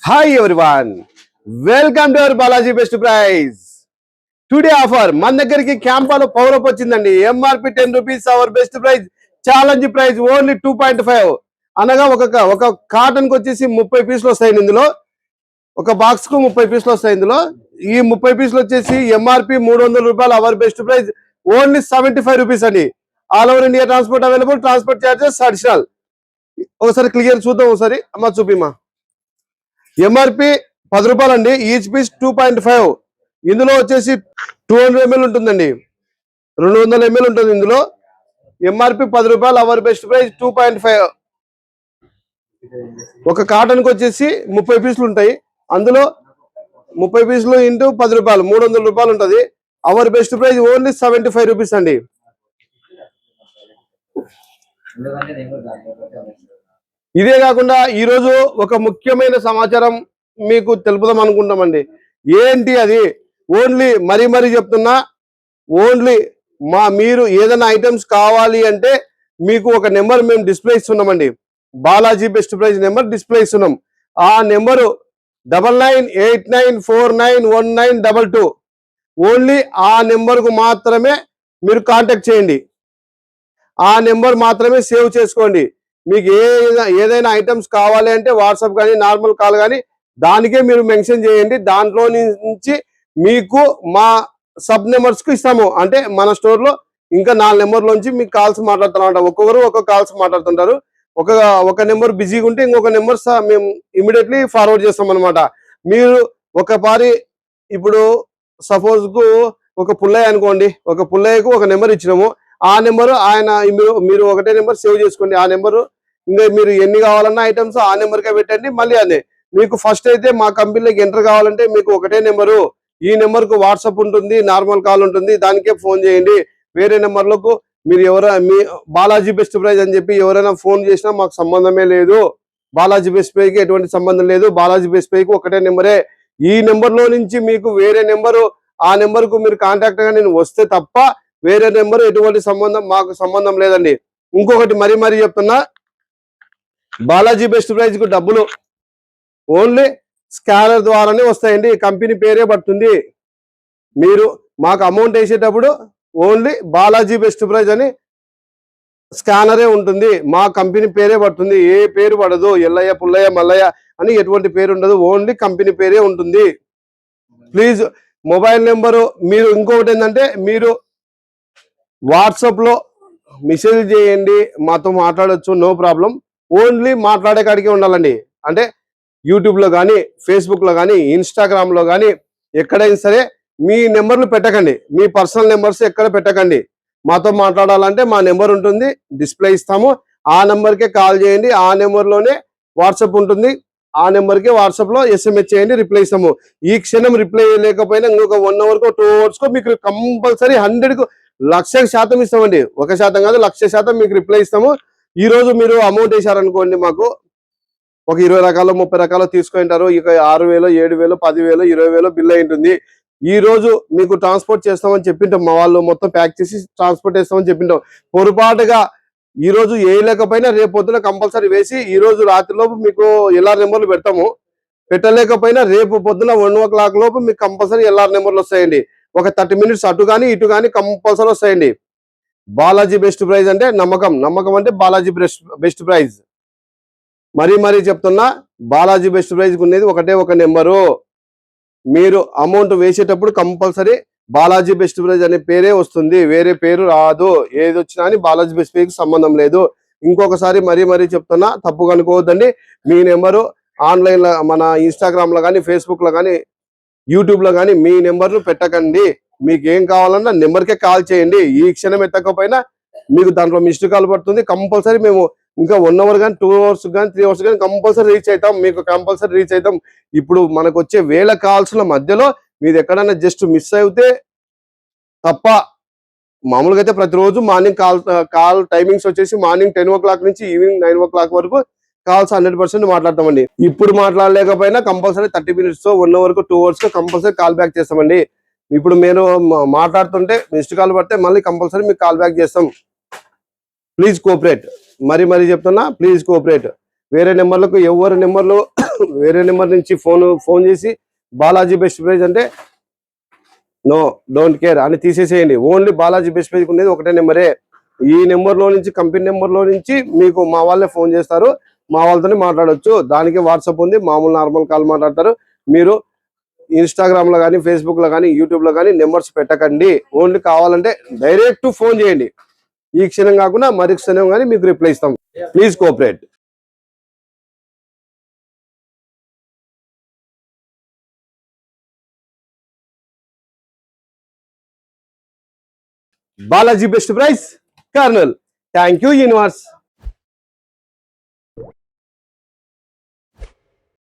Hi everyone, welcome to our Balaji Best Price. Today offer మన దగ్గరికి క్యాంపాలో power up వచ్చిందండి. MRP 10 rupees hour best price challenge price only 2.5 అనగా ఒక cotton కి వచ్చేసి 30 పీసులు వస్తాయి. ఇందులో ఒక బాక్స్ కు 30 పీసులు వస్తాయి. ఇందులో ఈ 30 పీసులు వచ్చేసి ఎంఆర్పి 300 రూపాయలు our best price only 75 rupees అండి. All over India transport available, transport charges additional. ఒకసారి క్లియర్ చూద్దాం. ఒకసారి అమ్మ చూపిమా. ఎంఆర్పి 10 రూపాయలు అండి. Each piece 2.5. ఇందులో వచ్చేసి 200 ml ఉంటుందండి. 200 ml ఉంటుంది ఇందులో. ఎంఆర్పి 10 రూపాయలు అవర్ బెస్ట్ ప్రైస్ 2.5. ఒక కాటన్ కి వచ్చేసి 30 పీసులు ఉంటాయి. అందులో 30 పీసులు ఇంటూ 10 రూపాయలు 300 రూపాయలు ఉంటుంది. Hour best price only 75 rupees అండి. ఇదే కాకుండా ఈరోజు ఒక ముఖ్యమైన సమాచారం మీకు తెలుపుదాం అనుకుంటామండి. ఏంటి అది? ఓన్లీ మరీ చెప్తున్నా, ఓన్లీ మీరు ఏదైనా ఐటమ్స్ కావాలి అంటే మీకు ఒక నెంబర్ మేము డిస్ప్లే ఇస్తున్నామండి. Balaji best price number display ఇస్తున్నాం. ఆ నెంబరు 9989491922. ఓన్లీ ఆ నెంబర్కు మాత్రమే మీరు కాంటాక్ట్ చేయండి. ఆ నెంబర్ మాత్రమే సేవ్ చేసుకోండి. మీకు ఏదైనా ఐటమ్స్ కావాలి అంటే వాట్సాప్ కానీ నార్మల్ కాల్ కానీ దానికే మీరు మెన్షన్ చేయండి. దాంట్లో నుంచి మీకు మా సబ్ నెంబర్స్ కు ఇస్తాము. అంటే మన స్టోర్ లో ఇంకా 4 నెంబర్లోంచి మీకు కాల్స్ మాట్లాడుతున్నమాట. ఒక్కొక్కరు ఒక్కొక్క కాల్స్ మాట్లాడుతుంటారు. ఒక నెంబర్ బిజీగా ఉంటే ఇంకొక నెంబర్ మేము ఇమీడియట్లీ ఫార్వర్డ్ చేస్తాం అనమాట. మీరు ఇప్పుడు సపోజ్ కు ఒక పుల్లయ్య అనుకోండి, ఒక పుల్లయ్యకు ఒక నెంబర్ ఇచ్చినాము. ఆ నెంబరు మీరు ఒకటే నెంబర్ సేవ్ చేసుకోండి. ఆ నెంబరు ఇంకా మీరు ఎన్ని కావాలన్నా ఐటమ్స్ ఆ నెంబర్కే పెట్టండి. మళ్ళీ అదే మీకు ఫస్ట్ అయితే మా కంపెనీలోకి ఎంటర్ కావాలంటే మీకు ఒకటే నెంబరు. ఈ నెంబర్కు వాట్సాప్ ఉంటుంది, నార్మల్ కాల్ ఉంటుంది. దానికే ఫోన్ చేయండి. వేరే నెంబర్లకు మీరు మీ బాలాజీ బెస్ట్ ప్రైజ్ అని చెప్పి ఎవరైనా ఫోన్ చేసినా మాకు సంబంధమే లేదు. బాలాజీ బెస్ట్ ప్రైజ్కి ఎటువంటి సంబంధం లేదు. బాలాజీ బెస్ట్ ప్రైజ్కి ఒకటే నెంబరే. ఈ నెంబర్లో నుంచి మీకు వేరే నెంబరు, ఆ నెంబర్కు మీరు కాంటాక్ట్ గా నేను వస్తే తప్ప వేరే నెంబర్ ఎటువంటి మాకు సంబంధం లేదండి. ఇంకొకటి మరీ చెప్తున్నా, బాలాజీ బెస్ట్ ప్రైజ్ కు డబ్బులు ఓన్లీ స్కానర్ ద్వారానే వస్తాయండి. కంపెనీ పేరే పడుతుంది. మీరు మాకు అమౌంట్ వేసేటప్పుడు ఓన్లీ బాలాజీ బెస్ట్ ప్రైజ్ అని స్కానరే ఉంటుంది. మా కంపెనీ పేరే పడుతుంది. ఏ పేరు పడదు. ఎల్లయ్య, పుల్లయ్య, మల్లయ్య అని ఎటువంటి పేరు ఉండదు. ఓన్లీ కంపెనీ పేరే ఉంటుంది. ప్లీజ్ మొబైల్ నెంబరు మీరు ఇంకొకటి ఏంటంటే మీరు వాట్సాప్ లో మెసేజ్ చేయండి, మాతో మాట్లాడొచ్చు, నో ప్రాబ్లం. ఓన్లీ మాట్లాడే కాడికే ఉండాలండి. అంటే యూట్యూబ్ లో కానీ, ఫేస్బుక్ లో కానీ, ఇన్స్టాగ్రామ్ లో కానీ ఎక్కడైనా సరే మీ నెంబర్లు పెట్టకండి. మీ పర్సనల్ నెంబర్స్ ఎక్కడ పెట్టకండి. మాతో మాట్లాడాలంటే మా నెంబర్ ఉంటుంది, డిస్ప్లే ఇస్తాము. ఆ నెంబర్కే కాల్ చేయండి. ఆ నెంబర్లోనే వాట్సాప్ ఉంటుంది. ఆ నెంబర్కి వాట్సాప్ లో SMS చేయండి, రిప్లై ఇస్తాము. ఈ క్షణం రిప్లై లేకపోయినా ఇంకొక 1 అవర్కో 2 అవర్స్కో మీకు కంపల్సరీ 100% ఇస్తామండి. 1% కాదు, 1,00,000% మీకు రిప్లై ఇస్తాము. ఈ రోజు మీరు అమౌంట్ వేసారనుకోండి, మాకు ఒక 20 రకాలు 30 రకాలు తీసుకుంటారు. ఇక 6,000, 7,000, 10,000, 20,000 బిల్ అయి ఉంటుంది. ఈ రోజు మీకు ట్రాన్స్పోర్ట్ చేస్తామని చెప్పింటాం. మా వాళ్ళు మొత్తం ప్యాక్ చేసి ట్రాన్స్పోర్ట్ చేస్తామని చెప్పింటాం. పొరపాటుగా ఈ రోజు వేయలేకపోయినా రేపు పొద్దున కంపల్సరీ వేసి ఈ రోజు రాత్రిలోపు మీకు LR నెంబర్లు పెడతాము. పెట్టలేకపోయినా రేపు పొద్దున 1 o'clock లోపు మీకు కంపల్సరీ LR నెంబర్లు వస్తాయండి. ఒక 30 minutes అటు కానీ ఇటు కానీ కంపల్సరీ వస్తాయండి. బాలాజీ బెస్ట్ ప్రైజ్ అంటే నమ్మకం అంటే బాలాజీ బెస్ట్ ప్రైజ్. మరీ చెప్తున్నా, బాలాజీ బెస్ట్ ప్రైజ్ ఉన్నది ఒకటే ఒక నెంబరు. మీరు అమౌంట్ వేసేటప్పుడు కంపల్సరీ బాలాజీ బెస్ట్ ప్రైజ్ అనే పేరే వస్తుంది. వేరే పేరు రాదు. ఏది వచ్చినా అని బాలాజీ బెస్ట్ ప్రైజ్ సంబంధం లేదు. ఇంకొకసారి మరీ చెప్తున్నా, తప్పుగా అనుకోవద్దండి. మీ నెంబరు ఆన్లైన్ లో మన ఇన్స్టాగ్రామ్ లో కానీ, ఫేస్బుక్ లో కానీ, యూట్యూబ్ లో కానీ మీ నెంబర్లు పెట్టకండి. మీకు ఏం కావాలన్నా నెంబర్కే కాల్ చేయండి. ఈ క్షణం ఎత్తకపోయినా మీకు దాంట్లో మిస్డ్ కాల్ పడుతుంది. కంపల్సరీ మేము ఇంకా 1 hour కానీ 2 hours కానీ 3 hours కానీ కంపల్సరీ రీచ్ అవుతాం. మీకు కంపల్సరీ రీచ్ అవుతాం. ఇప్పుడు మనకు వచ్చే వేల కాల్స్ల మధ్యలో మీరు ఎక్కడైనా జస్ట్ మిస్ అయితే తప్ప, మామూలుగా అయితే ప్రతిరోజు మార్నింగ్ కాల్ టైమింగ్స్ వచ్చేసి మార్నింగ్ 10 o'clock నుంచి ఈవినింగ్ 9 o'clock వరకు కాల్స్ 100% మాట్లాడతామండి. ఇప్పుడు మాట్లాడలేకపోయినా compulsory 30 minutes 1 hour 2 hours compulsory call back చేస్తామండి. ఇప్పుడు మీరు మాట్లాడుతుంటే మిస్డ్ కాల్ పడితే మళ్ళీ కంపల్సరీ మీకు కాల్ బ్యాక్ చేస్తాం. Please cooperate. మరీ చెప్తున్నా, ప్లీజ్ కోఆపరేట్. వేరే నెంబర్లకు ఎవరి నెంబర్లో వేరే నెంబర్ నుంచి ఫోన్ చేసి బాలాజీ బెస్ట్ ప్రైజ్ అంటే నో డోంట్ కేర్ అని తీసేసేయండి. ఓన్లీ బాలాజీ బెస్ట్ ప్రైజ్ ఉండేది ఒకటే నెంబరే. ఈ నెంబర్లో నుంచి కంపెనీ నెంబర్లో నుంచి మీకు మా వాళ్ళే ఫోన్ చేస్తారు, మా వాళ్ళతోనే మాట్లాడొచ్చు. దానికి వాట్సాప్ ఉంది, మామూలు నార్మల్ కాల్ మాట్లాడతారు. మీరు ఇన్స్టాగ్రామ్ లో కానీ, ఫేస్బుక్ లో కానీ, యూట్యూబ్ లో కానీ నెంబర్స్ పెట్టకండి. ఓన్లీ కావాలంటే డైరెక్ట్ ఫోన్ చేయండి. ఈ క్షణం కాకుండా మరి క్షణం కానీ మీకు రిప్లై ఇస్తాం. Please cooperate. Balaji best price Kurnool. Thank you universe.